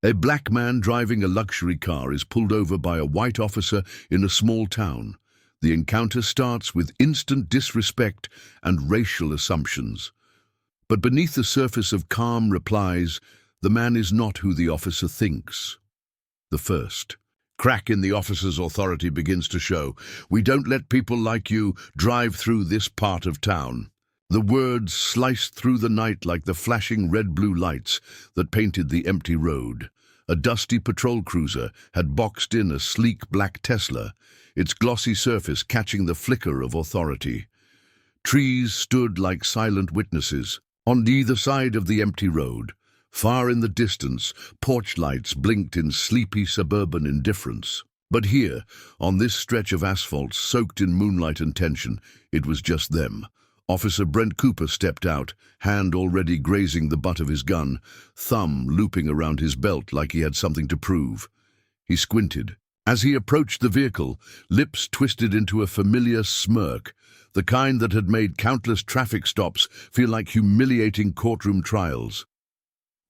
A black man driving a luxury car is pulled over by a white officer in a small town. The encounter starts with instant disrespect and racial assumptions. But beneath the surface of calm replies, the man is not who the officer thinks. The first crack in the officer's authority begins to show. "We don't let people like you drive through this part of town." The words sliced through the night like the flashing red-blue lights that painted the empty road. A dusty patrol cruiser had boxed in a sleek black Tesla, its glossy surface catching the flicker of authority. Trees stood like silent witnesses on either side of the empty road. Far in the distance, porch lights blinked in sleepy suburban indifference. But here, on this stretch of asphalt soaked in moonlight and tension, it was just them. Officer Brent Cooper stepped out, hand already grazing the butt of his gun, thumb looping around his belt like he had something to prove. He squinted. As he approached the vehicle, lips twisted into a familiar smirk, the kind that had made countless traffic stops feel like humiliating courtroom trials.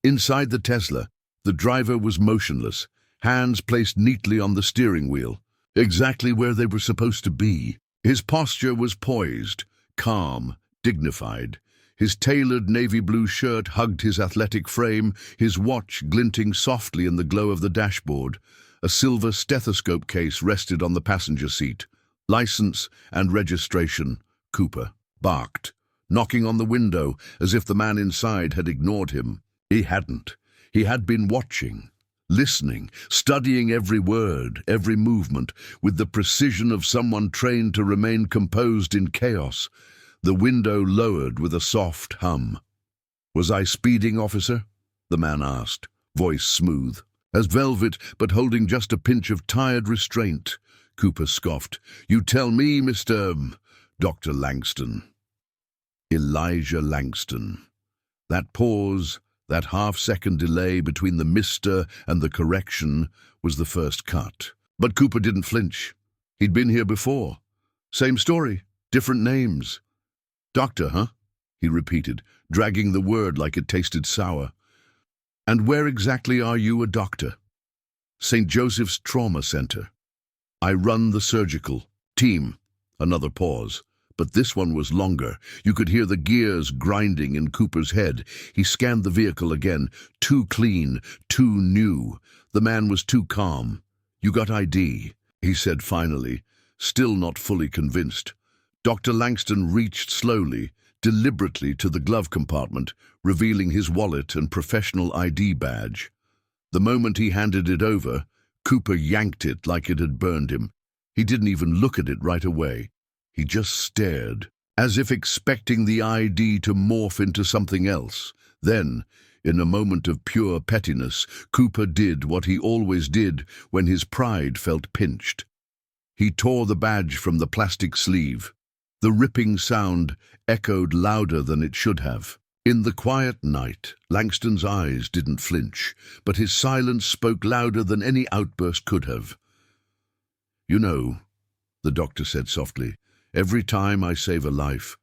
Inside the Tesla, the driver was motionless, hands placed neatly on the steering wheel, exactly where they were supposed to be. His posture was poised, calm, dignified. His tailored navy blue shirt hugged his athletic frame, his watch glinting softly in the glow of the dashboard. A silver stethoscope case rested on the passenger seat. "License and registration," Cooper barked, knocking on the window as if the man inside had ignored him. He hadn't. He had been watching, listening, studying every word, every movement, with the precision of someone trained to remain composed in chaos. The window lowered with a soft hum. "Was I speeding, officer?" the man asked, voice smooth as velvet but holding just a pinch of tired restraint. Cooper scoffed. "You tell me, Dr. Langston." Elijah Langston. That pause, that half-second delay between the Mr. and the correction, was the first cut. But Cooper didn't flinch. He'd been here before. Same story, different names. "Doctor, huh?" he repeated, dragging the word like it tasted sour. "And where exactly are you a doctor?" "St. Joseph's Trauma Center. I run the surgical team." Another pause. But this one was longer. You could hear the gears grinding in Cooper's head. He scanned the vehicle again. Too clean, too new. The man was too calm. "You got ID," he said finally, still not fully convinced. Dr. Langston reached slowly, deliberately to the glove compartment, revealing his wallet and professional ID badge. The moment he handed it over, Cooper yanked it like it had burned him. He didn't even look at it right away. He just stared, as if expecting the ID to morph into something else. Then, in a moment of pure pettiness, Cooper did what he always did when his pride felt pinched. He tore the badge from the plastic sleeve. The ripping sound echoed louder than it should have. In the quiet night, Langston's eyes didn't flinch, but his silence spoke louder than any outburst could have. "You know," the doctor said softly, "every time I save a life,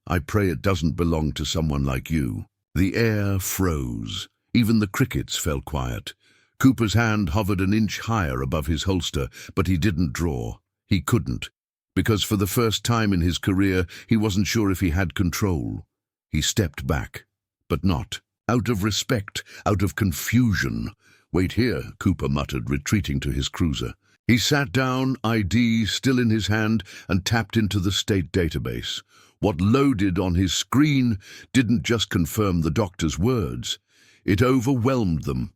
I pray it doesn't belong to someone like you." The air froze. Even the crickets fell quiet. Cooper's hand hovered an inch higher above his holster, but he didn't draw. He couldn't, because for the first time in his career, he wasn't sure if he had control. He stepped back, but not. Out of respect, out of confusion. "Wait here," Cooper muttered, retreating to his cruiser. He sat down, ID still in his hand, and tapped into the state database. What loaded on his screen didn't just confirm the doctor's words. It overwhelmed them.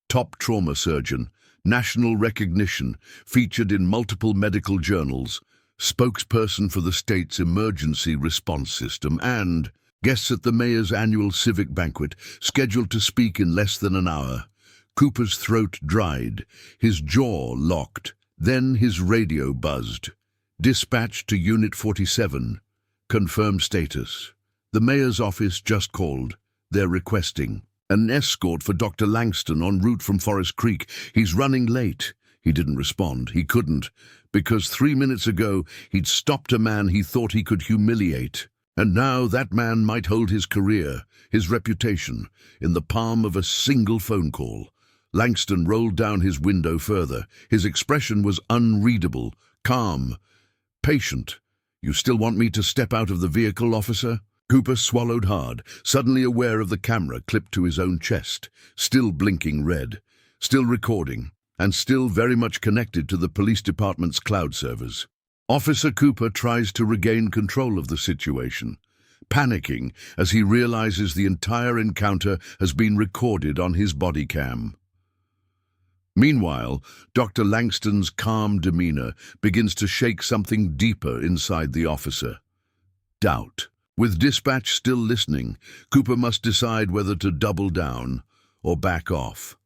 Top trauma surgeon, national recognition, featured in multiple medical journals, spokesperson for the state's emergency response system, and guests at the mayor's annual civic banquet, scheduled to speak in less than an hour. Cooper's throat dried, his jaw locked. Then his radio buzzed. "Dispatch to Unit 47. Confirm status. The mayor's office just called. They're requesting an escort for Dr. Langston en route from Forest Creek. He's running late." He didn't respond. He couldn't, because 3 minutes ago he'd stopped a man he thought he could humiliate. And now that man might hold his career, his reputation, in the palm of a single phone call. Langston rolled down his window further. His expression was unreadable, calm, patient. "You still want me to step out of the vehicle, officer?" Cooper swallowed hard, suddenly aware of the camera clipped to his own chest, still blinking red, still recording, and still very much connected to the police department's cloud servers. Officer Cooper tries to regain control of the situation, panicking as he realizes the entire encounter has been recorded on his body cam. Meanwhile, Dr. Langston's calm demeanor begins to shake something deeper inside the officer. Doubt. With dispatch still listening, Cooper must decide whether to double down or back off.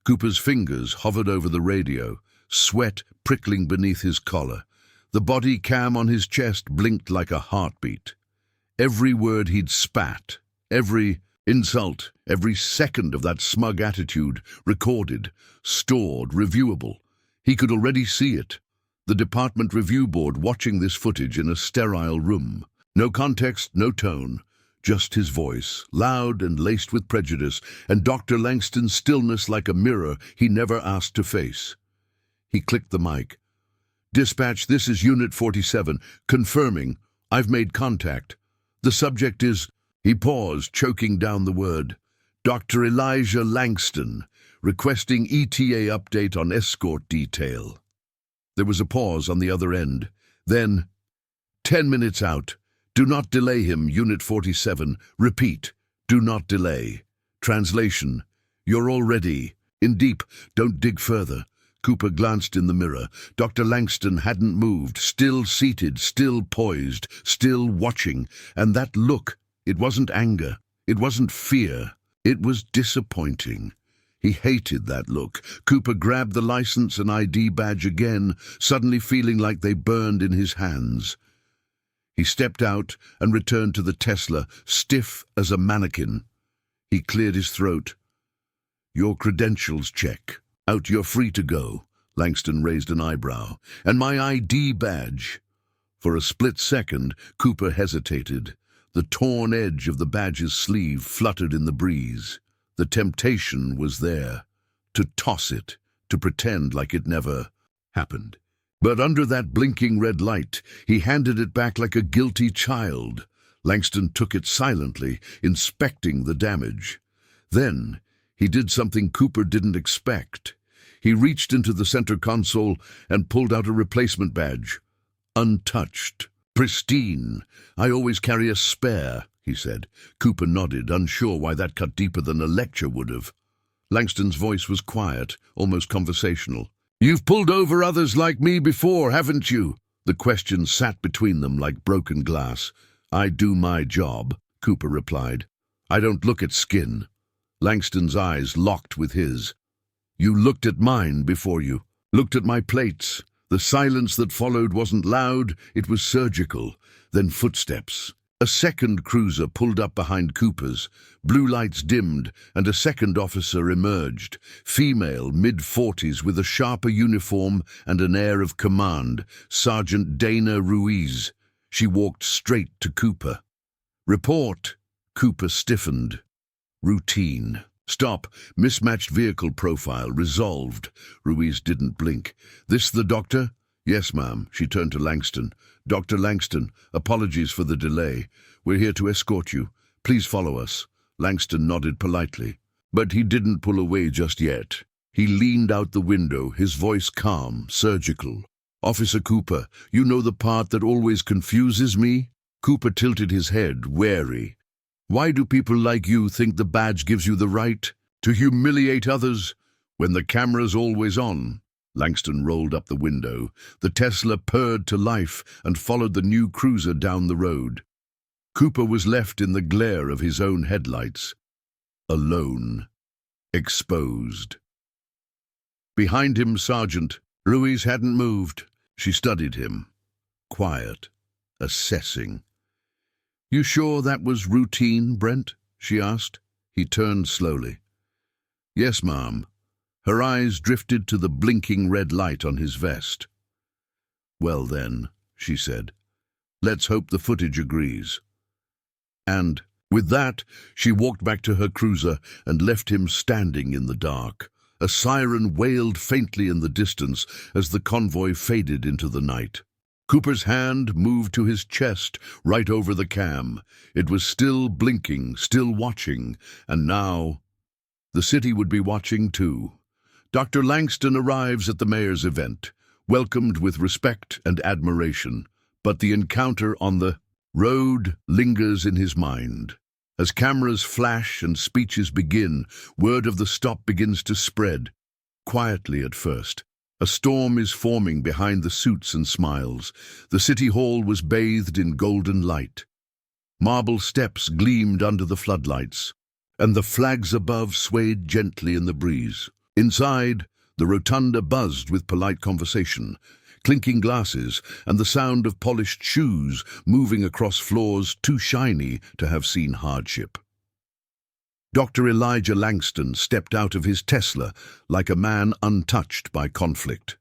Cooper's fingers hovered over the radio, sweat prickling beneath his collar. The body cam on his chest blinked like a heartbeat. Every word he'd spat, every insult, every second of that smug attitude, recorded, stored, reviewable. He could already see it. The department review board watching this footage in a sterile room. No context, no tone, just his voice, loud and laced with prejudice, and Dr. Langston's stillness like a mirror he never asked to face. He clicked the mic. "Dispatch, this is Unit 47, confirming. I've made contact. The subject is..." He paused, choking down the word. "Dr. Elijah Langston, requesting ETA update on escort detail." There was a pause on the other end. Then, 10 minutes out. Do not delay him, Unit 47. Repeat, do not delay. Translation, you're already in deep, don't dig further. Cooper glanced in the mirror. Dr. Langston hadn't moved, still seated, still poised, still watching. And that look, it wasn't anger, it wasn't fear, it was disappointing. He hated that look. Cooper grabbed the license and ID badge again, suddenly feeling like they burned in his hands. He stepped out and returned to the Tesla, stiff as a mannequin. He cleared his throat. "Your credentials check. Out, you're free to go." Langston raised an eyebrow. "And my ID badge." For a split second, Cooper hesitated. The torn edge of the badge's sleeve fluttered in the breeze. The temptation was there, to toss it, to pretend like it never happened. But under that blinking red light, he handed it back like a guilty child. Langston took it silently, inspecting the damage. Then, he did something Cooper didn't expect. He reached into the center console and pulled out a replacement badge. Untouched, pristine. "I always carry a spare," he said. Cooper nodded, unsure why that cut deeper than a lecture would have. Langston's voice was quiet, almost conversational. "You've pulled over others like me before, haven't you?" The question sat between them like broken glass. "I do my job," Cooper replied. "I don't look at skin." Langston's eyes locked with his. "You looked at mine before you, looked at my plates." The silence that followed wasn't loud, it was surgical. Then footsteps. A second cruiser pulled up behind Cooper's. Blue lights dimmed, and a second officer emerged. Female, mid-40s, with a sharper uniform and an air of command. Sergeant Dana Ruiz. She walked straight to Cooper. "Report." Cooper stiffened. "Routine." "Stop. Mismatched vehicle profile. Resolved." Ruiz didn't blink. "This the doctor?" "Yes, ma'am." She turned to Langston. "Dr. Langston, apologies for the delay. We're here to escort you. Please follow us." Langston nodded politely. But he didn't pull away just yet. He leaned out the window, his voice calm, surgical. "Officer Cooper, you know the part that always confuses me?" Cooper tilted his head, wary. "Why do people like you think the badge gives you the right to humiliate others when the camera's always on?" Langston rolled up the window. The Tesla purred to life and followed the new cruiser down the road. Cooper was left in the glare of his own headlights, alone, exposed. Behind him, Sergeant. Ruiz hadn't moved. She studied him, quiet, assessing. "You sure that was routine, Brent?" she asked. He turned slowly. "Yes, ma'am." Her eyes drifted to the blinking red light on his vest. "Well then," she said, "let's hope the footage agrees." And, with that, she walked back to her cruiser and left him standing in the dark, A siren wailed faintly in the distance as the convoy faded into the night. Cooper's hand moved to his chest, right over the cam. It was still blinking, still watching, and now the city would be watching too. Dr. Langston arrives at the mayor's event, welcomed with respect and admiration, but the encounter on the road lingers in his mind. As cameras flash and speeches begin, word of the stop begins to spread, quietly at first. A storm is forming behind the suits and smiles. The city hall was bathed in golden light. Marble steps gleamed under the floodlights, and the flags above swayed gently in the breeze. Inside, the rotunda buzzed with polite conversation, clinking glasses and the sound of polished shoes moving across floors too shiny to have seen hardship. Dr. Elijah Langston stepped out of his Tesla like a man untouched by conflict.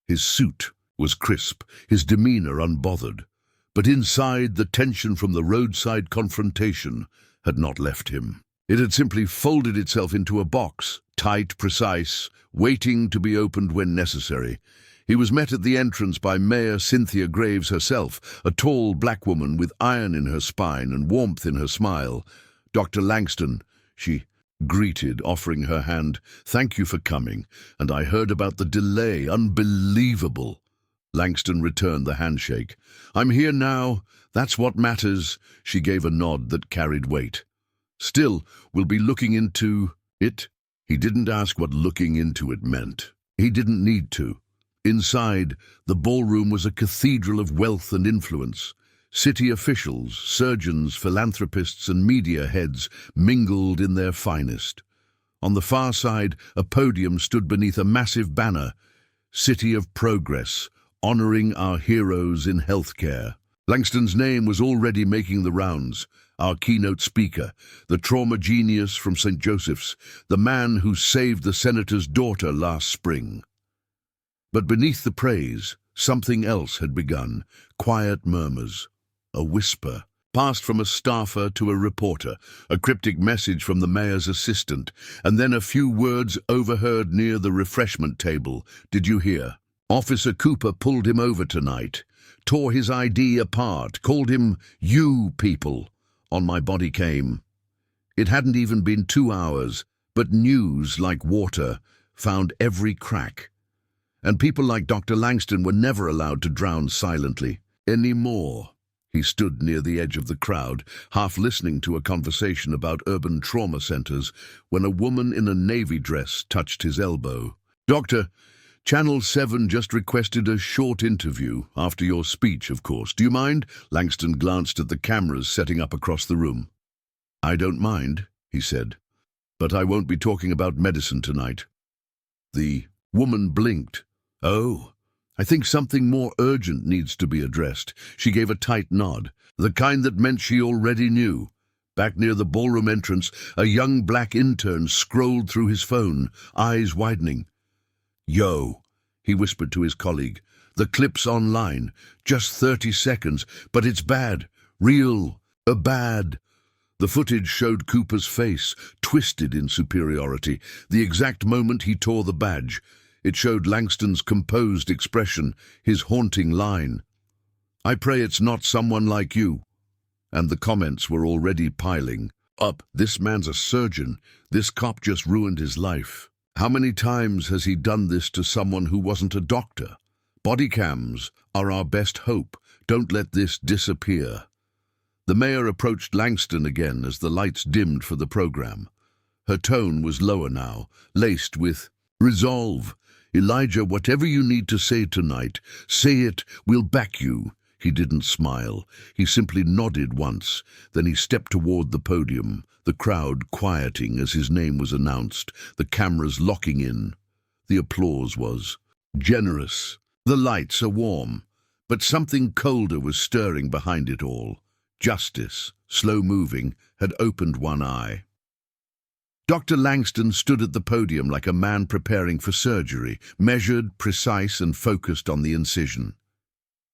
His suit was crisp, his demeanor unbothered, but inside the tension from the roadside confrontation had not left him. It had simply folded itself into a box, tight, precise, waiting to be opened when necessary. He was met at the entrance by Mayor Cynthia Graves herself, a tall black woman with iron in her spine and warmth in her smile. "Dr. Langston," she greeted, offering her hand. "Thank you for coming, and I heard about the delay. Unbelievable." Langston returned the handshake. "I'm here now. That's what matters." She gave a nod that carried weight. "Still, we'll be looking into it." He didn't ask what looking into it meant. He didn't need to. Inside, the ballroom was a cathedral of wealth and influence. City officials, surgeons, philanthropists, and media heads mingled in their finest. On the far side, a podium stood beneath a massive banner, "City of Progress, honoring our heroes in healthcare." Langston's name was already making the rounds. Our keynote speaker, the trauma genius from St. Joseph's, the man who saved the senator's daughter last spring. But beneath the praise, something else had begun. Quiet murmurs. A whisper, passed from a staffer to a reporter, a cryptic message from the mayor's assistant, and then a few words overheard near the refreshment table. "Did you hear? Officer Cooper pulled him over tonight, tore his ID apart, called him you people. On my body came." It hadn't even been 2 hours, but news, like water, found every crack. And people like Dr. Langston were never allowed to drown silently anymore. He stood near the edge of the crowd, half listening to a conversation about urban trauma centers, when a woman in a navy dress touched his elbow. "Doctor, Channel 7 just requested a short interview, after your speech, of course. Do you mind?" Langston glanced at the cameras setting up across the room. "I don't mind," he said, "but I won't be talking about medicine tonight." The woman blinked. "Oh, I think something more urgent needs to be addressed." She gave a tight nod, the kind that meant she already knew. Back near the ballroom entrance, a young black intern scrolled through his phone, eyes widening. "Yo," he whispered to his colleague, "the clip's online. Just 30 seconds, but it's bad. Real bad." The footage showed Cooper's face, twisted in superiority, the exact moment he tore the badge. It showed Langston's composed expression, his haunting line, "I pray it's not someone like you." And the comments were already piling up. "This man's a surgeon. This cop just ruined his life. How many times has he done this to someone who wasn't a doctor? Body cams are our best hope. Don't let this disappear." The mayor approached Langston again as the lights dimmed for the program. Her tone was lower now, laced with resolve. "Elijah, whatever you need to say tonight, say it. We'll back you." He didn't smile. He simply nodded once. Then he stepped toward the podium, the crowd quieting as his name was announced, the cameras locking in. The applause was generous. The lights are warm, but something colder was stirring behind it all. Justice, slow-moving, had opened one eye. Dr. Langston stood at the podium like a man preparing for surgery, measured, precise, and focused on the incision.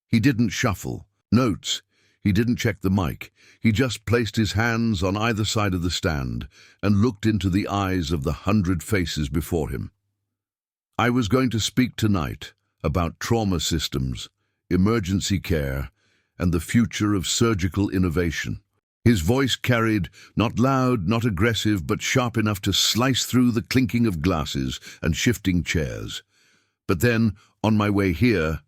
He didn't shuffle notes. He didn't check the mic. He just placed his hands on either side of the stand and looked into the eyes of the 100 faces before him. I was going to speak tonight about trauma systems, emergency care, and the future of surgical innovation. His voice carried, not loud, not aggressive, but sharp enough to slice through the clinking of glasses and shifting chairs. But then, on my way here,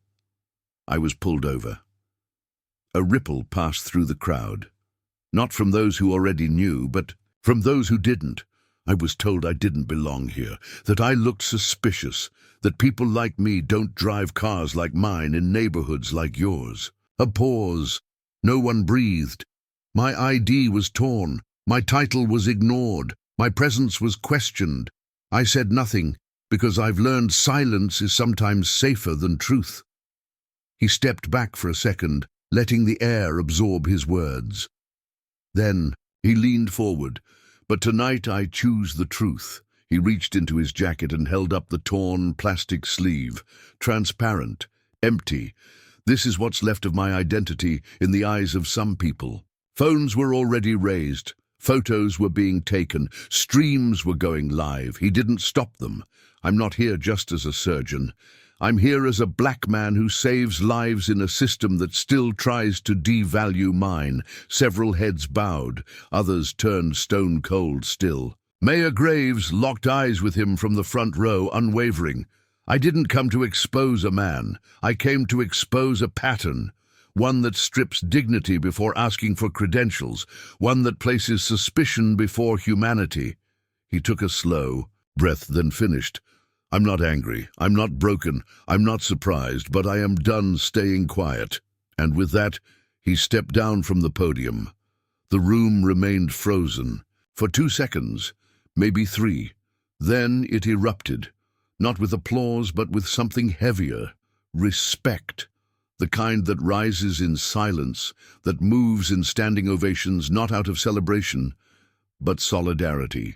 I was pulled over. A ripple passed through the crowd. Not from those who already knew, but from those who didn't. I was told I didn't belong here, that I looked suspicious, that people like me don't drive cars like mine in neighborhoods like yours. A pause. No one breathed. My ID was torn. My title was ignored. My presence was questioned. I said nothing, because I've learned silence is sometimes safer than truth. He stepped back for a second, letting the air absorb his words. Then he leaned forward. But tonight I choose the truth. He reached into his jacket and held up the torn plastic sleeve. Transparent, empty. This is what's left of my identity in the eyes of some people. Phones were already raised. Photos were being taken. Streams were going live. He didn't stop them. I'm not here just as a surgeon. I'm here as a black man who saves lives in a system that still tries to devalue mine. Several heads bowed, others turned stone cold still. Mayor Graves locked eyes with him from the front row, unwavering. I didn't come to expose a man. I came to expose a pattern. One that strips dignity before asking for credentials. One that places suspicion before humanity. He took a slow breath, then finished. I'm not angry, I'm not broken, I'm not surprised, but I am done staying quiet. And with that, he stepped down from the podium. The room remained frozen. For 2 seconds, maybe 3. Then it erupted, not with applause, but with something heavier. Respect. The kind that rises in silence, that moves in standing ovations, not out of celebration, but solidarity.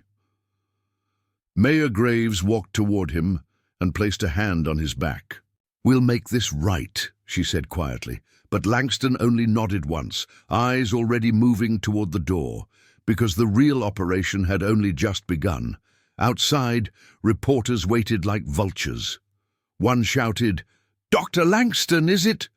Mayor Graves walked toward him and placed a hand on his back. "We'll make this right," she said quietly, but Langston only nodded once, eyes already moving toward the door, because the real operation had only just begun. Outside, reporters waited like vultures. One shouted, "Dr. Langston, is it?"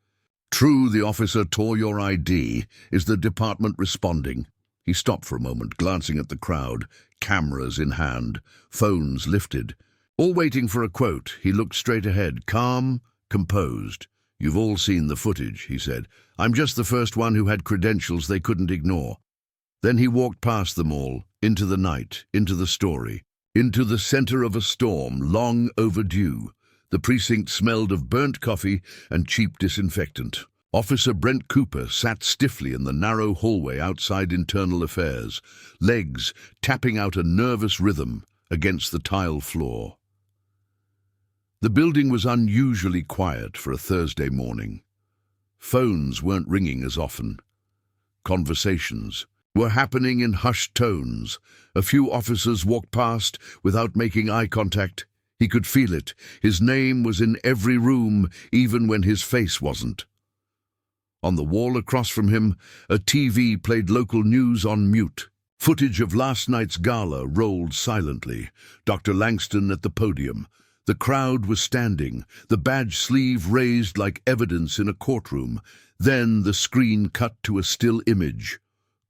"True, the officer tore your ID. Is the department responding?" He stopped for a moment, glancing at the crowd, cameras in hand, phones lifted. All waiting for a quote, he looked straight ahead, calm, composed. "You've all seen the footage," he said. "I'm just the first one who had credentials they couldn't ignore." Then he walked past them all, into the night, into the story, into the center of a storm, long overdue. The precinct smelled of burnt coffee and cheap disinfectant. Officer Brent Cooper sat stiffly in the narrow hallway outside Internal Affairs, legs tapping out a nervous rhythm against the tile floor. The building was unusually quiet for a Thursday morning. Phones weren't ringing as often. Conversations were happening in hushed tones. A few officers walked past without making eye contact. He could feel it. His name was in every room, even when his face wasn't. On the wall across from him, a TV played local news on mute. Footage of last night's gala rolled silently. Dr. Langston at the podium. The crowd was standing, the badge sleeve raised like evidence in a courtroom. Then the screen cut to a still image.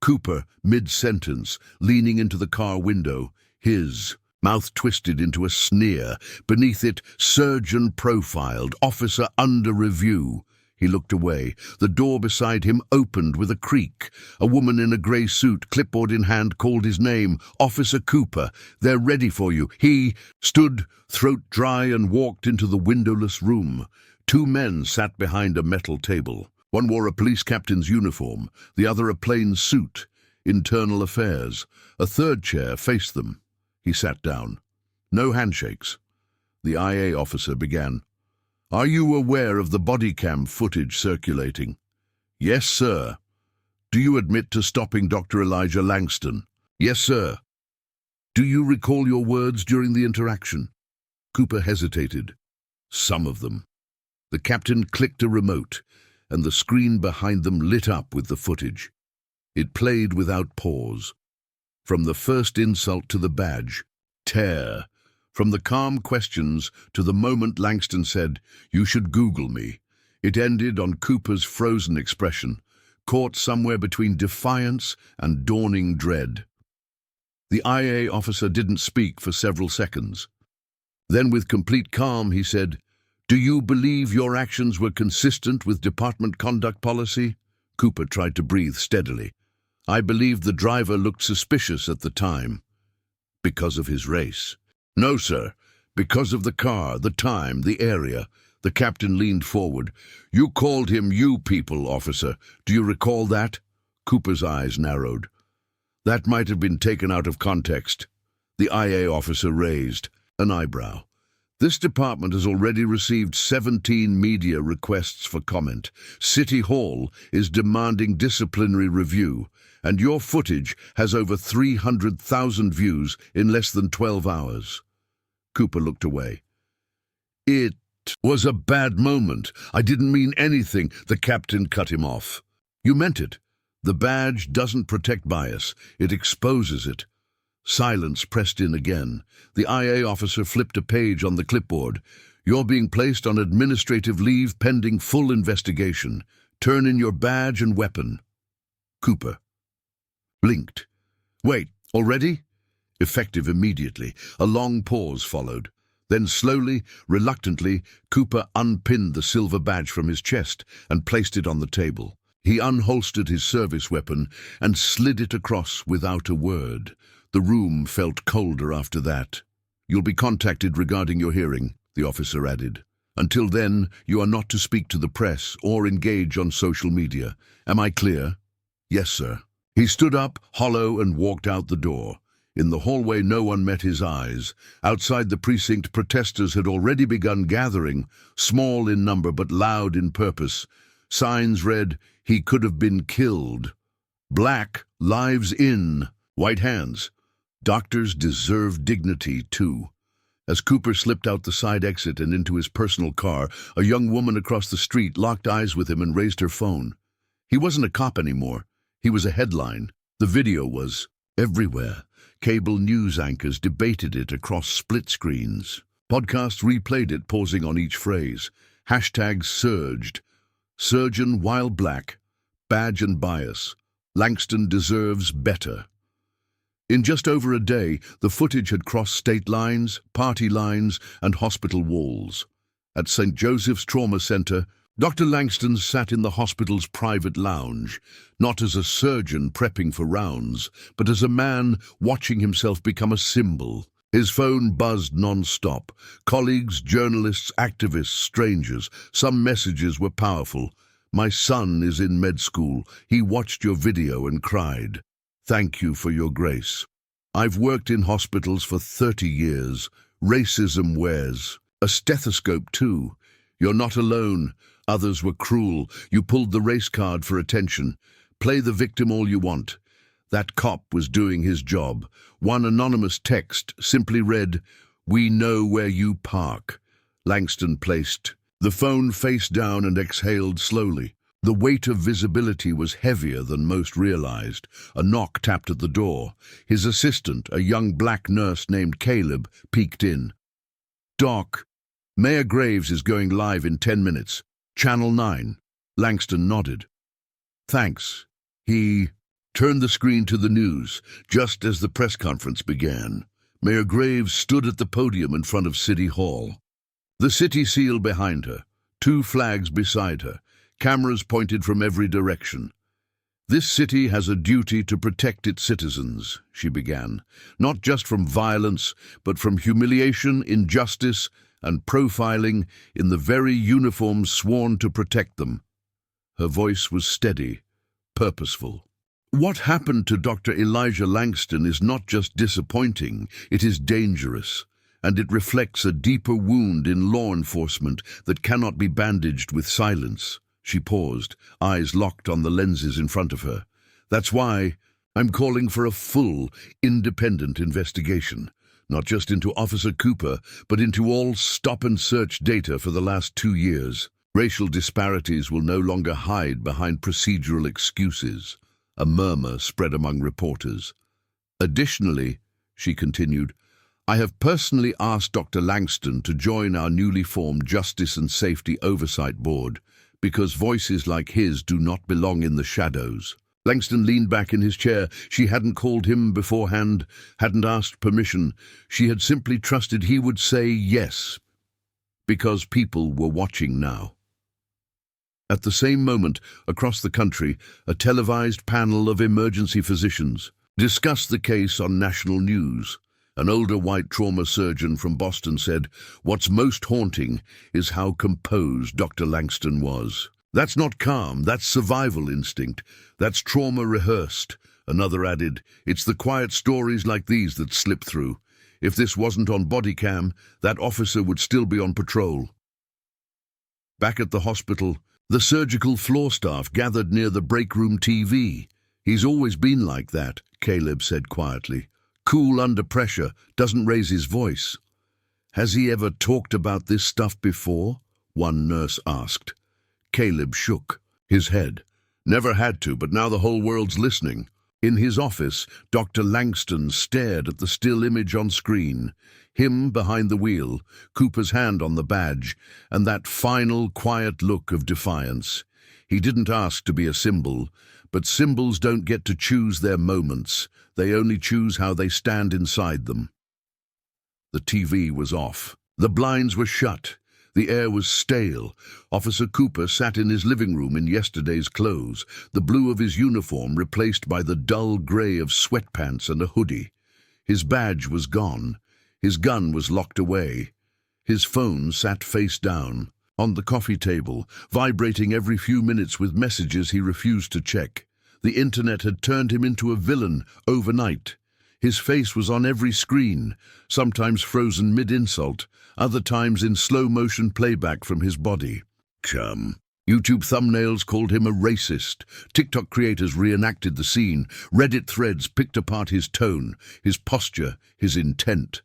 Cooper, mid-sentence, leaning into the car window, his mouth twisted into a sneer. Beneath it, surgeon profiled, officer under review. He looked away. The door beside him opened with a creak. A woman in a grey suit, clipboard in hand, called his name. "Officer Cooper, they're ready for you." He stood, throat dry, and walked into the windowless room. 2 men sat behind a metal table. One wore a police captain's uniform, the other a plain suit. Internal Affairs. A third chair faced them. He sat down. No handshakes. The IA officer began. "Are you aware of the body cam footage circulating?" "Yes, sir." "Do you admit to stopping Dr. Elijah Langston?" "Yes, sir." "Do you recall your words during the interaction?" Cooper hesitated. "Some of them." The captain clicked a remote, and the screen behind them lit up with the footage. It played without pause. From the first insult to the badge, tear. From the calm questions to the moment Langston said, "You should Google me," it ended on Cooper's frozen expression, caught somewhere between defiance and dawning dread. The IA officer didn't speak for several seconds. Then, with complete calm, he said, "Do you believe your actions were consistent with department conduct policy?" Cooper tried to breathe steadily. "I believe the driver looked suspicious at the time." "Because of his race?" "No, sir. Because of the car, the time, the area." The captain leaned forward. "You called him you people, officer. Do you recall that?" Cooper's eyes narrowed. "That might have been taken out of context." The IA officer raised an eyebrow. "This department has already received 17 media requests for comment. City Hall is demanding disciplinary review, and your footage has over 300,000 views in less than 12 hours. Cooper looked away. "It was a bad moment. I didn't mean anything." The captain cut him off. "You meant it. The badge doesn't protect bias. It exposes it." Silence pressed in again. The IA officer flipped a page on the clipboard. "You're being placed on administrative leave pending full investigation. Turn in your badge and weapon." Cooper blinked. "Wait, already?" Effective immediately. A long pause followed. Then slowly, reluctantly, Cooper unpinned the silver badge from his chest and placed it on the table. He unholstered his service weapon and slid it across without a word. The room felt colder after that. "You'll be contacted regarding your hearing," the officer added. "Until then, you are not to speak to the press or engage on social media. Am I clear?" "Yes, sir." He stood up, hollow, and walked out the door. In the hallway, no one met his eyes. Outside the precinct, protesters had already begun gathering, small in number but loud in purpose. Signs read, "He could have been killed." "Black lives in." White hands. "Doctors deserve dignity, too." As Cooper slipped out the side exit and into his personal car, a young woman across the street locked eyes with him and raised her phone. He wasn't a cop anymore. He was a headline. The video was everywhere. Cable news anchors debated it across split screens. Podcasts replayed it, pausing on each phrase. Hashtags surged. "Surgeon while black. Badge and bias. Langston deserves better." In just over a day, the footage had crossed state lines, party lines, and hospital walls. At St. Joseph's Trauma Center, Dr. Langston sat in the hospital's private lounge, not as a surgeon prepping for rounds, but as a man watching himself become a symbol. His phone buzzed non-stop. Colleagues, journalists, activists, strangers. Some messages were powerful. "My son is in med school. He watched your video and cried. Thank you for your grace. I've worked in hospitals for 30 years. Racism wears. A stethoscope too. You're not alone. Others were cruel. You pulled the race card for attention. Play the victim all you want." That cop was doing his job. One anonymous text simply read, "We know where you park." Langston placed the phone face down and exhaled slowly. The weight of visibility was heavier than most realized. A knock tapped at the door. His assistant, a young black nurse named Caleb, peeked in. "Doc, Mayor Graves is going live in 10 minutes. Channel 9. Langston nodded. "Thanks." He turned the screen to the news just as the press conference began. Mayor Graves stood at the podium in front of City Hall. The city seal behind her, 2 flags beside her, cameras pointed from every direction. "This city has a duty to protect its citizens," she began, "not just from violence, but from humiliation, injustice, and profiling in the very uniforms sworn to protect them." Her voice was steady, purposeful. "What happened to Dr. Elijah Langston is not just disappointing, it is dangerous, and it reflects a deeper wound in law enforcement that cannot be bandaged with silence." She paused, eyes locked on the lenses in front of her. "That's why I'm calling for a full, independent investigation. Not just into Officer Cooper, but into all stop-and-search data for the last 2 years. Racial disparities will no longer hide behind procedural excuses." A murmur spread among reporters. "Additionally," she continued, I have personally asked Dr. Langston to join our newly formed Justice and Safety Oversight Board because voices like his do not belong in the shadows. Langston leaned back in his chair. She hadn't called him beforehand, hadn't asked permission. She had simply trusted he would say yes, because people were watching now. At the same moment, across the country, a televised panel of emergency physicians discussed the case on national news. An older white trauma surgeon from Boston said, "What's most haunting is how composed Dr. Langston was. That's not calm, that's survival instinct. That's trauma rehearsed." Another added, "It's the quiet stories like these that slip through. If this wasn't on body cam, that officer would still be on patrol." Back at the hospital, the surgical floor staff gathered near the break room TV. "He's always been like that," Caleb said quietly. "Cool under pressure, doesn't raise his voice." "Has he ever talked about this stuff before?" one nurse asked. Caleb shook his head. "Never had to, but now the whole world's listening." In his office, Dr. Langston stared at the still image on screen. Him behind the wheel, Cooper's hand on the badge, and that final, quiet look of defiance. He didn't ask to be a symbol, but symbols don't get to choose their moments. They only choose how they stand inside them. The TV was off. The blinds were shut. The air was stale. Officer Cooper sat in his living room in yesterday's clothes, the blue of his uniform replaced by the dull grey of sweatpants and a hoodie. His badge was gone. His gun was locked away. His phone sat face down on the coffee table, vibrating every few minutes with messages he refused to check. The internet had turned him into a villain overnight. His face was on every screen, sometimes frozen mid-insult, other times in slow-motion playback from his body. YouTube thumbnails called him a racist. TikTok creators reenacted the scene. Reddit threads picked apart his tone, his posture, his intent.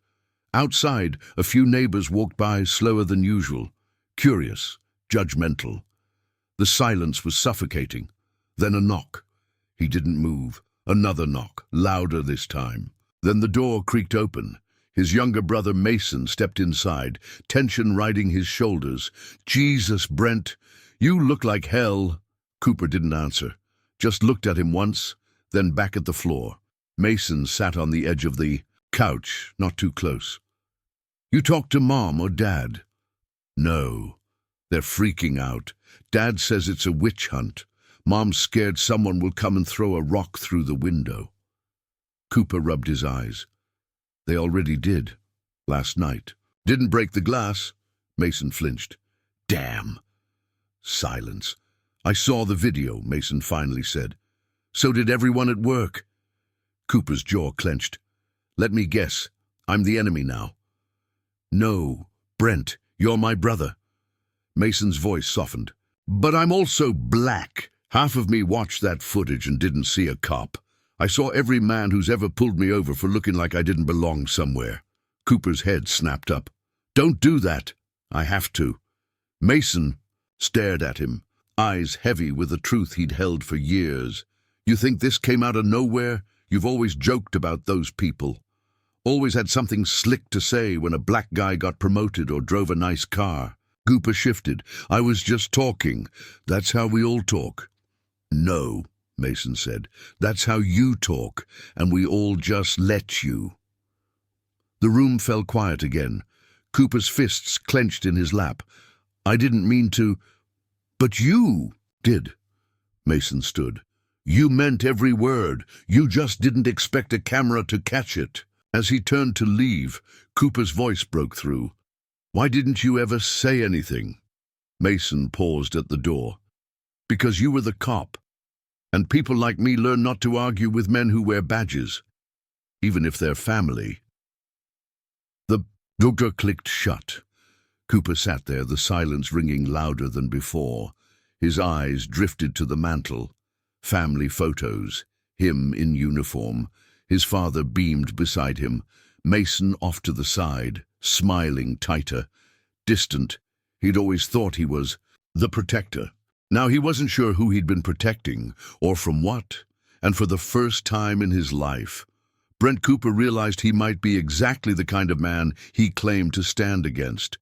Outside, a few neighbors walked by slower than usual, curious, judgmental. The silence was suffocating. Then a knock. He didn't move. Another knock, louder this time. Then the door creaked open. His younger brother Mason stepped inside, tension riding his shoulders. "Jesus, Brent, you look like hell." Cooper didn't answer, just looked at him once, then back at the floor. Mason sat on the edge of the couch, not too close. "You talked to Mom or Dad?" "No. They're freaking out. Dad says it's a witch hunt. Mom's scared someone will come and throw a rock through the window." Cooper rubbed his eyes. "They already did. Last night. Didn't break the glass." Mason flinched. "Damn." Silence. "I saw the video," Mason finally said. "So did everyone at work." Cooper's jaw clenched. "Let me guess. I'm the enemy now." "No, Brent, you're my brother." Mason's voice softened. "But I'm also black. Half of me watched that footage and didn't see a cop. I saw every man who's ever pulled me over for looking like I didn't belong somewhere." Cooper's head snapped up. "Don't do that." "I have to." Mason stared at him, eyes heavy with the truth he'd held for years. "You think this came out of nowhere? You've always joked about those people. Always had something slick to say when a black guy got promoted or drove a nice car." Cooper shifted. "I was just talking. That's how we all talk." "No," Mason said. "That's how you talk, and we all just let you." The room fell quiet again. Cooper's fists clenched in his lap. "I didn't mean to." "But you did." Mason stood. "You meant every word. You just didn't expect a camera to catch it." As he turned to leave, Cooper's voice broke through. "Why didn't you ever say anything?" Mason paused at the door. "Because you were the cop. And people like me learn not to argue with men who wear badges, even if they're family." The door clicked shut. Cooper sat there, the silence ringing louder than before. His eyes drifted to the mantel. Family photos. Him in uniform. His father beamed beside him. Mason off to the side, smiling tighter. Distant. He'd always thought he was the protector. Now he wasn't sure who he'd been protecting, or from what, and for the first time in his life, Brent Cooper realized he might be exactly the kind of man he claimed to stand against.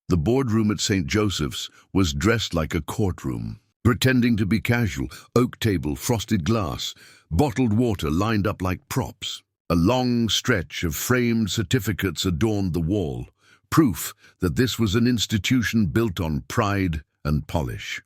The boardroom at St. Joseph's was dressed like a courtroom, pretending to be casual: oak table, frosted glass, bottled water lined up like props. A long stretch of framed certificates adorned the wall, proof that this was an institution built on pride and polish.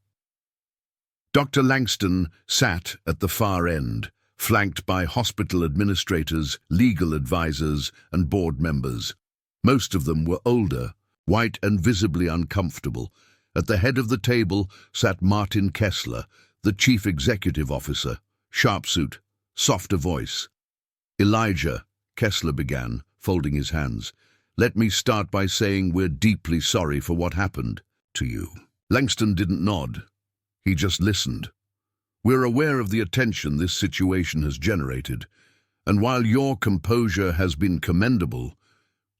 Dr. Langston sat at the far end, flanked by hospital administrators, legal advisors, and board members. Most of them were older, white and visibly uncomfortable. At the head of the table sat Martin Kessler, the chief executive officer, sharp suit, softer voice. "Elijah," Kessler began, folding his hands, "let me start by saying we're deeply sorry for what happened to you." Langston didn't nod. He just listened. "We're aware of the attention this situation has generated, and while your composure has been commendable,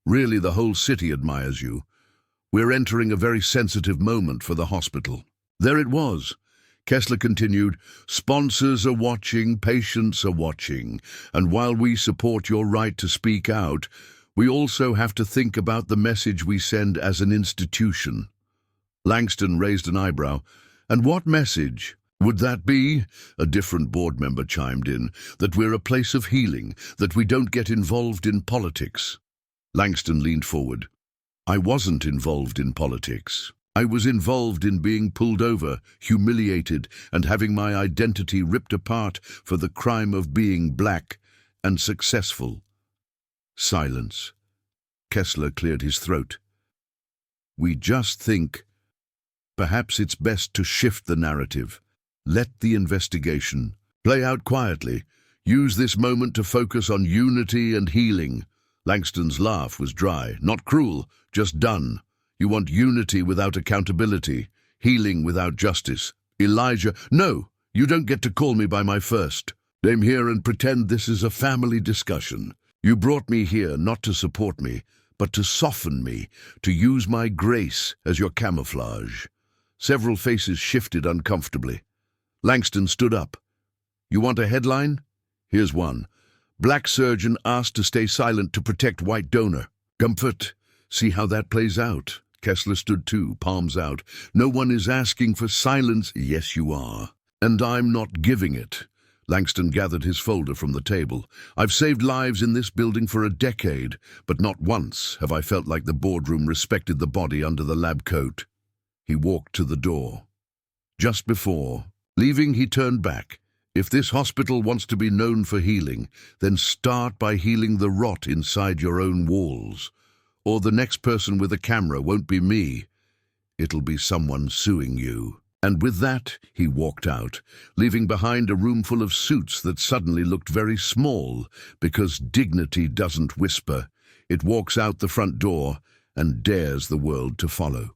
really the whole city admires you, we're entering a very sensitive moment for the hospital." There it was. Kessler continued, "Sponsors are watching, patients are watching, and while we support your right to speak out, we also have to think about the message we send as an institution." Langston raised an eyebrow. "And what message would that be?" A different board member chimed in. "That we're a place of healing, that we don't get involved in politics." Langston leaned forward. "I wasn't involved in politics. I was involved in being pulled over, humiliated, and having my identity ripped apart for the crime of being black and successful." Silence. Kessler cleared his throat. "We just think perhaps it's best to shift the narrative. Let the investigation play out quietly. Use this moment to focus on unity and healing." Langston's laugh was dry, not cruel, just done. "You want unity without accountability, healing without justice." "Elijah, no, you don't get to call me by my first name here and pretend this is a family discussion. You brought me here not to support me, but to soften me, to use my grace as your camouflage." Several faces shifted uncomfortably. Langston stood up. "You want a headline? Here's one. Black surgeon asked to stay silent to protect white donor. Comfort. See how that plays out." Kessler stood too, palms out. "No one is asking for silence." "Yes, you are. And I'm not giving it." Langston gathered his folder from the table. "I've saved lives in this building for a decade, but not once have I felt like the boardroom respected the body under the lab coat." He walked to the door. Just before leaving, he turned back. "If this hospital wants to be known for healing, then start by healing the rot inside your own walls. Or the next person with a camera won't be me. It'll be someone suing you." And with that, he walked out, leaving behind a room full of suits that suddenly looked very small, because dignity doesn't whisper. It walks out the front door and dares the world to follow.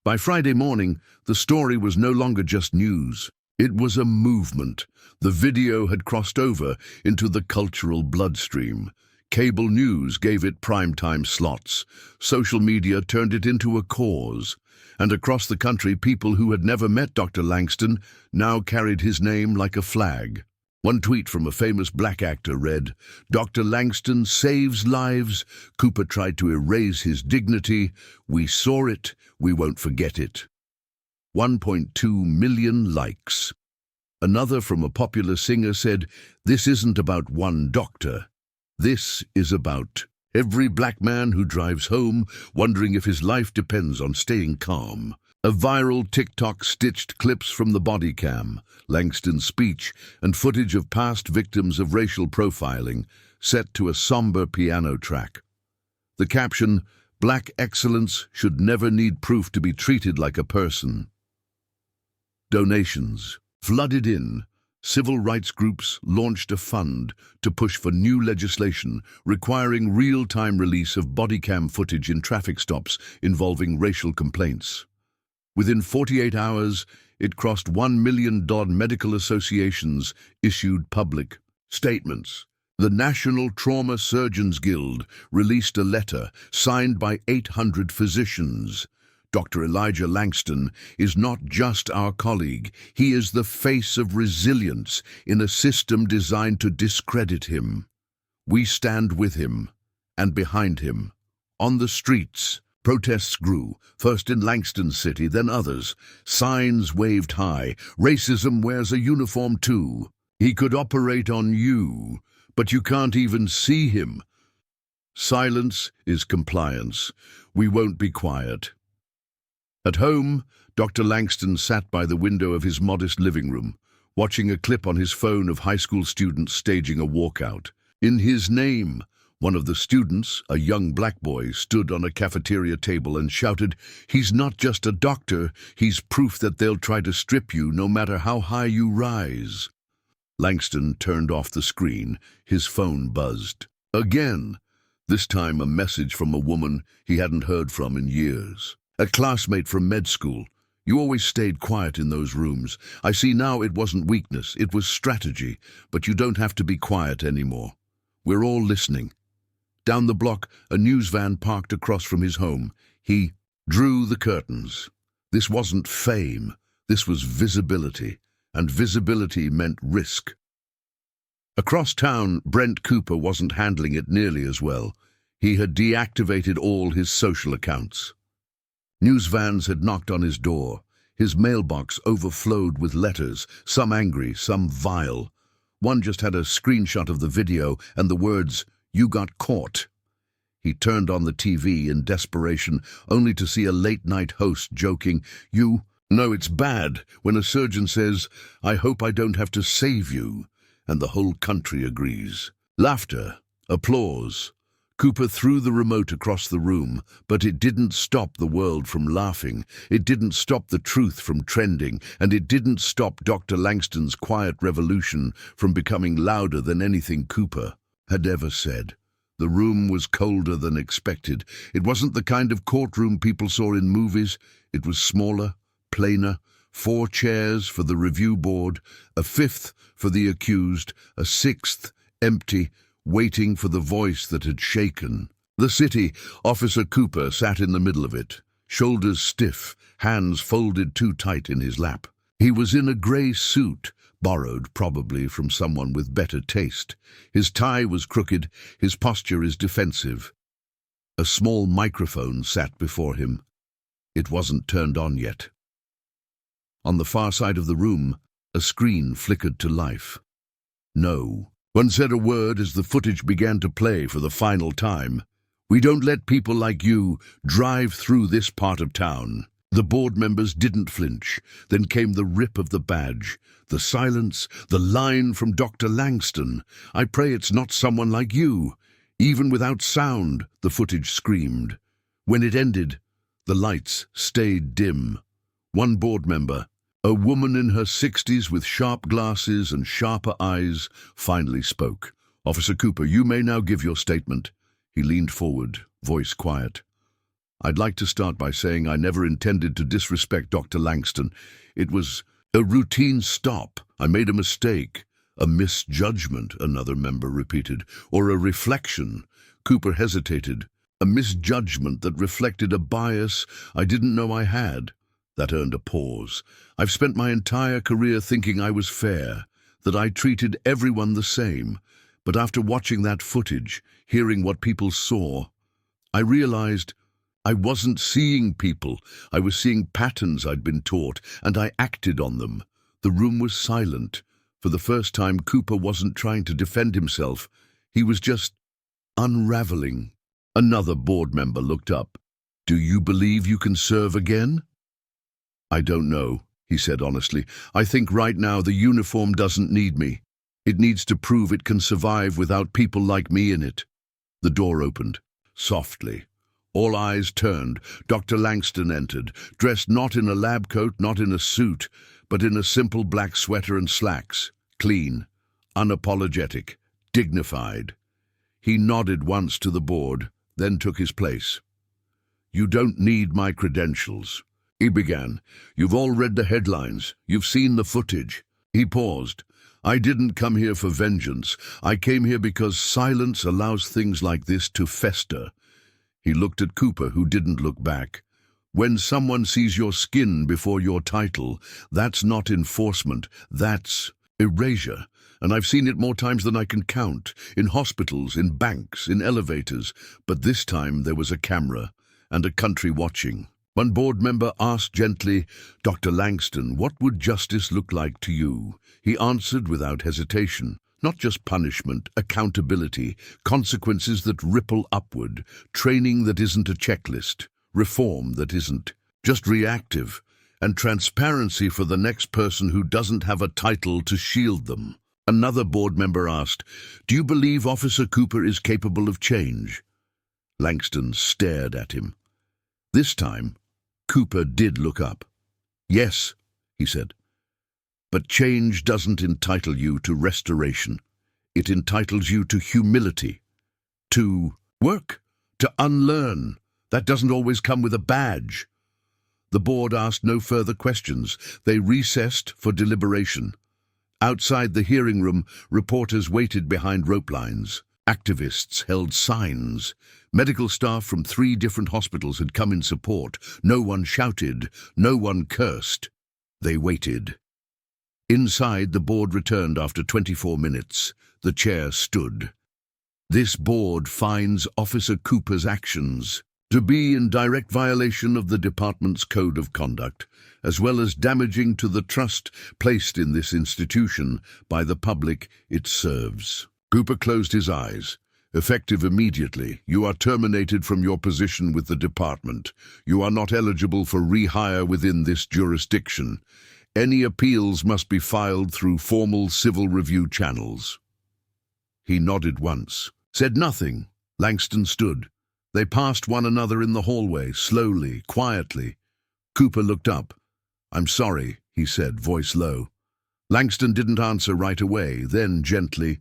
By Friday morning, the story was no longer just news. It was a movement. The video had crossed over into the cultural bloodstream. Cable news gave it primetime slots. Social media turned it into a cause. And across the country, people who had never met Dr. Langston now carried his name like a flag. One tweet from a famous black actor read, "Dr. Langston saves lives. Cooper tried to erase his dignity. We saw it. We won't forget it." 1.2 million likes. Another from a popular singer said, "This isn't about one doctor. This is about every black man who drives home wondering if his life depends on staying calm." A viral TikTok stitched clips from the body cam, Langston's speech, and footage of past victims of racial profiling, set to a somber piano track. The caption, "Black excellence should never need proof to be treated like a person." Donations flooded in. Civil rights groups launched a fund to push for new legislation requiring real-time release of body cam footage in traffic stops involving racial complaints. Within 48 hours, it crossed $1 million. Medical associations issued public statements. The National Trauma Surgeons Guild released a letter signed by 800 physicians Dr. Elijah Langston is not just our colleague, he is the face of resilience in a system designed to discredit him. We stand with him and behind him. On the streets, protests grew, first in Langston City, then others. Signs waved high. Racism wears a uniform too. He could operate on you, but you can't even see him. Silence is compliance. We won't be quiet. At home, Dr. Langston sat by the window of his modest living room, watching a clip on his phone of high school students staging a walkout. In his name, one of the students, a young black boy, stood on a cafeteria table and shouted, "He's not just a doctor, he's proof that they'll try to strip you no matter how high you rise." Langston turned off the screen. His phone buzzed. Again, this time a message from a woman he hadn't heard from in years. A classmate from med school. "You always stayed quiet in those rooms. I see now it wasn't weakness, it was strategy, but you don't have to be quiet anymore. We're all listening." Down the block, a news van parked across from his home. He drew the curtains. This wasn't fame, this was visibility, and visibility meant risk. Across town, Brent Cooper wasn't handling it nearly as well. He had deactivated all his social accounts. News vans had knocked on his door. His mailbox overflowed with letters, some angry, some vile. One just had a screenshot of the video and the words, "You got caught." He turned on the TV in desperation, only to see a late-night host joking, "You know it's bad when a surgeon says, 'I hope I don't have to save you,' and the whole country agrees." Laughter, applause. Cooper threw the remote across the room, but it didn't stop the world from laughing. It didn't stop the truth from trending, and it didn't stop Dr. Langston's quiet revolution from becoming louder than anything Cooper had ever said. The room was colder than expected. It wasn't the kind of courtroom people saw in movies. It was smaller, plainer, 4 chairs for the review board, a 5th for the accused, a 6th empty, waiting for the voice that had shaken. The city, Officer Cooper sat in the middle of it, shoulders stiff, hands folded too tight in his lap. He was in a grey suit, borrowed probably from someone with better taste. His tie was crooked, his posture is defensive. A small microphone sat before him. It wasn't turned on yet. On the far side of the room, a screen flickered to life. "No." One said a word as the footage began to play for the final time. "We don't let people like you drive through this part of town." The board members didn't flinch. Then came the rip of the badge, the silence, the line from Dr. Langston. "I pray it's not someone like you." Even without sound, the footage screamed. When it ended, the lights stayed dim. One board member, a woman in her 60s with sharp glasses and sharper eyes, finally spoke. "Officer Cooper, you may now give your statement." He leaned forward, voice quiet. "I'd like to start by saying I never intended to disrespect Dr. Langston. It was a routine stop. I made a mistake." "A misjudgment," another member repeated. "Or a reflection." Cooper hesitated. "A misjudgment that reflected a bias I didn't know I had." That earned a pause. "I've spent my entire career thinking I was fair, that I treated everyone the same. But after watching that footage, hearing what people saw, I realized I wasn't seeing people. I was seeing patterns I'd been taught, and I acted on them." The room was silent. For the first time, Cooper wasn't trying to defend himself. He was just unraveling. Another board member looked up. "Do you believe you can serve again?" "I don't know," he said honestly. "I think right now the uniform doesn't need me. It needs to prove it can survive without people like me in it." The door opened, softly. All eyes turned. Dr. Langston entered, dressed not in a lab coat, not in a suit, but in a simple black sweater and slacks, clean, unapologetic, dignified. He nodded once to the board, then took his place. "You don't need my credentials," he began. "You've all read the headlines. You've seen the footage." He paused. "I didn't come here for vengeance. I came here because silence allows things like this to fester." He looked at Cooper, who didn't look back. When someone sees your skin before your title, that's not enforcement, that's erasure. And I've seen it more times than I can count, in hospitals, in banks, in elevators. But this time there was a camera and a country watching. One board member asked gently, "Dr. Langston, what would justice look like to you?" He answered without hesitation. Not just punishment, accountability, consequences that ripple upward, training that isn't a checklist, reform that isn't just reactive, and transparency for the next person who doesn't have a title to shield them. Another board member asked, "Do you believe Officer Cooper is capable of change?" Langston stared at him. This time, Cooper did look up. "Yes," he said. "But change doesn't entitle you to restoration. It entitles you to humility, to work, to unlearn. That doesn't always come with a badge." The board asked no further questions. They recessed for deliberation. Outside the hearing room, reporters waited behind rope lines. Activists held signs. Medical staff from 3 different hospitals had come in support. No one shouted. No one cursed. They waited. Inside, the board returned after 24 minutes. The chair stood. "This board finds Officer Cooper's actions to be in direct violation of the department's code of conduct, as well as damaging to the trust placed in this institution by the public it serves." Cooper closed his eyes. "Effective immediately. You are terminated from your position with the department. You are not eligible for rehire within this jurisdiction. Any appeals must be filed through formal civil review channels." He nodded once, said nothing. Langston stood. They passed one another in the hallway, slowly, quietly. Cooper looked up. "I'm sorry," he said, voice low. Langston didn't answer right away, then gently,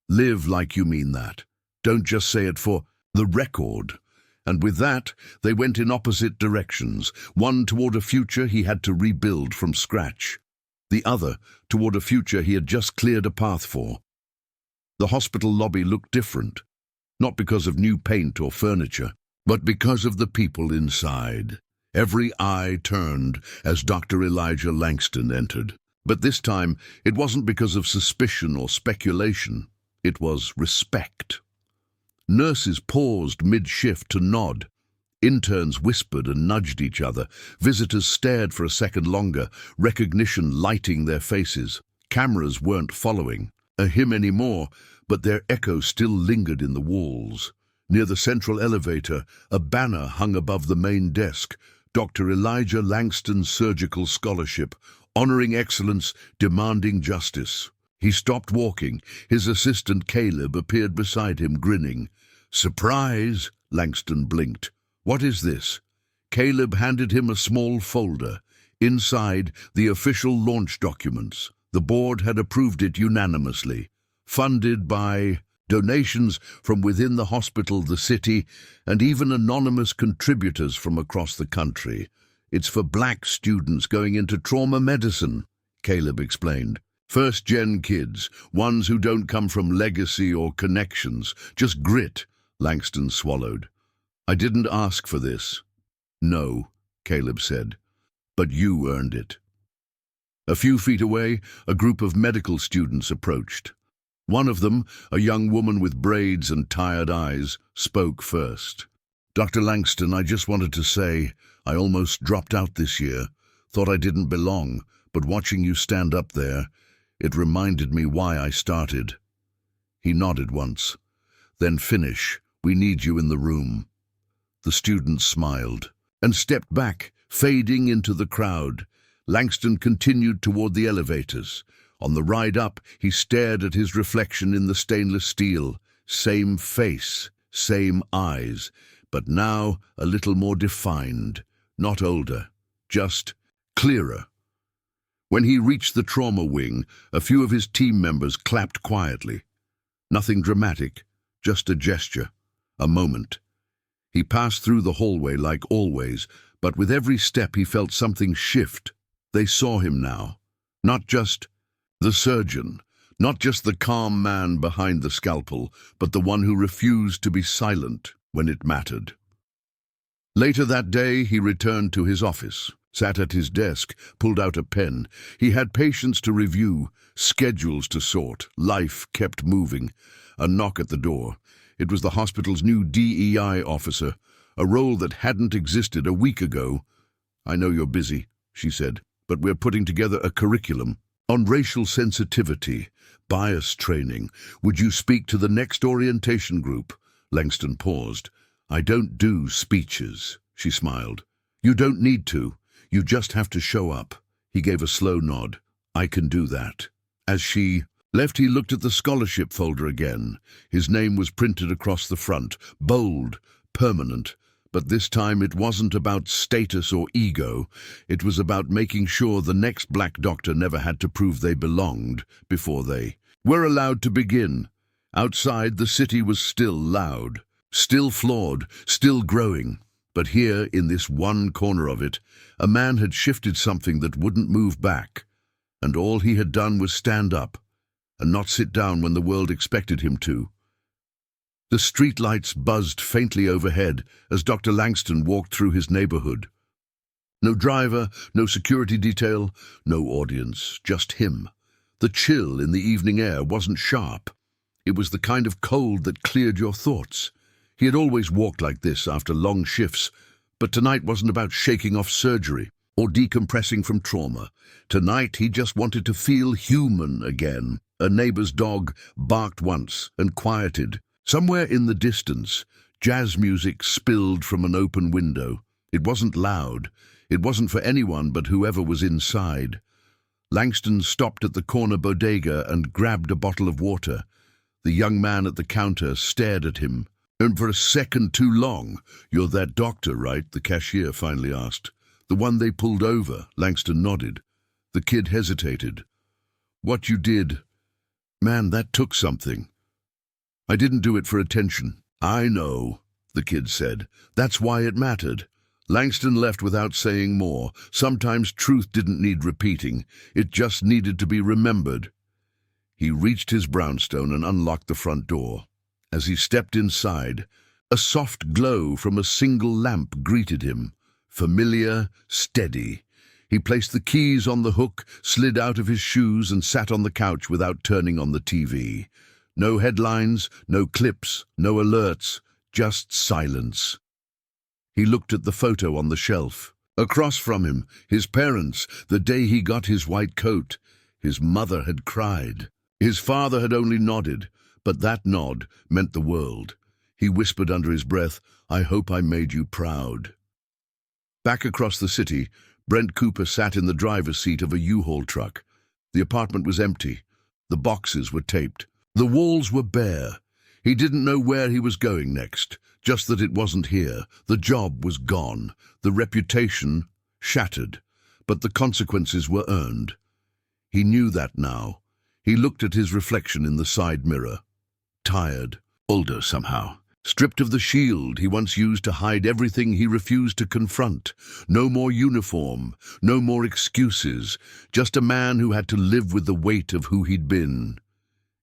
"Live like you mean that. Don't just say it for the record." And with that, they went in opposite directions, one toward a future he had to rebuild from scratch, the other toward a future he had just cleared a path for. The hospital lobby looked different, not because of new paint or furniture, but because of the people inside. Every eye turned as Dr. Elijah Langston entered. But this time, it wasn't because of suspicion or speculation. It was respect. Nurses paused mid-shift to nod. Interns whispered and nudged each other. Visitors stared for a second longer, recognition lighting their faces. Cameras weren't following him anymore, but their echo still lingered in the walls. Near the central elevator, a banner hung above the main desk. Dr. Elijah Langston's Surgical Scholarship, honoring excellence, demanding justice. He stopped walking. His assistant Caleb appeared beside him, grinning. "Surprise!" Langston blinked. "What is this?" Caleb handed him a small folder. Inside, the official launch documents. The board had approved it unanimously. Funded by donations from within the hospital, the city, and even anonymous contributors from across the country. "It's for black students going into trauma medicine," Caleb explained. "First-gen kids, ones who don't come from legacy or connections, just grit." Langston swallowed. "I didn't ask for this." "No," Caleb said, "but you earned it." A few feet away, a group of medical students approached. One of them, a young woman with braids and tired eyes, spoke first. "Dr. Langston, I just wanted to say, I almost dropped out this year. Thought I didn't belong, but watching you stand up there, it reminded me why I started." He nodded once. "Then finish. We need you in the room." The student smiled and stepped back, fading into the crowd. Langston continued toward the elevators. On the ride up, he stared at his reflection in the stainless steel. Same face, same eyes, but now a little more defined. Not older, just clearer. When he reached the trauma wing, a few of his team members clapped quietly. Nothing dramatic, just a gesture, a moment. He passed through the hallway like always, but with every step he felt something shift. They saw him now. Not just the surgeon, not just the calm man behind the scalpel, but the one who refused to be silent when it mattered. Later that day, he returned to his office, sat at his desk, pulled out a pen. He had patients to review, schedules to sort. Life kept moving. A knock at the door. It was the hospital's new DEI officer, a role that hadn't existed a week ago. "I know you're busy," she said, "but we're putting together a curriculum on racial sensitivity, bias training. Would you speak to the next orientation group?" Langston paused. "I don't do speeches," she smiled. "You don't need to. You just have to show up." He gave a slow nod. "I can do that." As she left, he looked at the scholarship folder again. His name was printed across the front, bold, permanent. But this time it wasn't about status or ego. It was about making sure the next black doctor never had to prove they belonged before they were allowed to begin. Outside, the city was still loud, still flawed, still growing. But here, in this one corner of it, a man had shifted something that wouldn't move back. And all he had done was stand up and not sit down when the world expected him to. The streetlights buzzed faintly overhead as Dr. Langston walked through his neighborhood. No driver, no security detail, no audience, just him. The chill in the evening air wasn't sharp. It was the kind of cold that cleared your thoughts. He had always walked like this after long shifts, but tonight wasn't about shaking off surgery or decompressing from trauma. Tonight he just wanted to feel human again. A neighbor's dog barked once and quieted. Somewhere in the distance, jazz music spilled from an open window. It wasn't loud. It wasn't for anyone but whoever was inside. Langston stopped at the corner bodega and grabbed a bottle of water. The young man at the counter stared at him. "And for a second too long. You're that doctor, right?" the cashier finally asked. "The one they pulled over." Langston nodded. The kid hesitated. "What you did, man, that took something. I didn't do it for attention." "I know," the kid said. "That's why it mattered." Langston left without saying more. Sometimes truth didn't need repeating. It just needed to be remembered. He reached his brownstone and unlocked the front door. As he stepped inside, a soft glow from a single lamp greeted him. Familiar, steady. He placed the keys on the hook, slid out of his shoes and sat on the couch without turning on the TV. No headlines, no clips, no alerts, just silence. He looked at the photo on the shelf. Across from him, his parents, the day he got his white coat. His mother had cried. His father had only nodded, but that nod meant the world. He whispered under his breath, "I hope I made you proud." Back across the city, Brent Cooper sat in the driver's seat of a U-Haul truck. The apartment was empty. The boxes were taped. The walls were bare. He didn't know where he was going next, just that it wasn't here. The job was gone, the reputation shattered, but the consequences were earned. He knew that now. He looked at his reflection in the side mirror. Tired, older somehow. Stripped of the shield he once used to hide everything he refused to confront. No more uniform, no more excuses, just a man who had to live with the weight of who he'd been.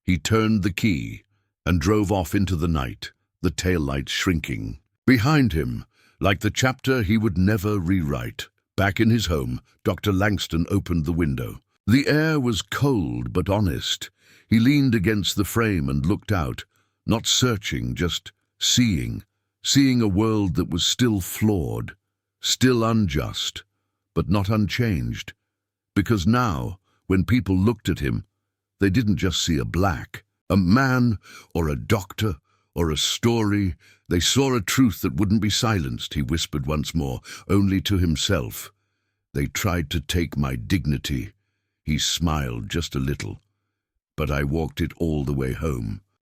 He turned the key and drove off into the night, the taillights shrinking. Behind him, like the chapter he would never rewrite. Back in his home, Dr. Langston opened the window. The air was cold but honest. He leaned against the frame and looked out, not searching, just seeing a world that was still flawed, still unjust, but not unchanged. Because now, when people looked at him, they didn't just see a man, or a doctor, or a story. They saw a truth that wouldn't be silenced, he whispered once more, only to himself. "They tried to take my dignity." He smiled just a little. "But I walked it all the way home."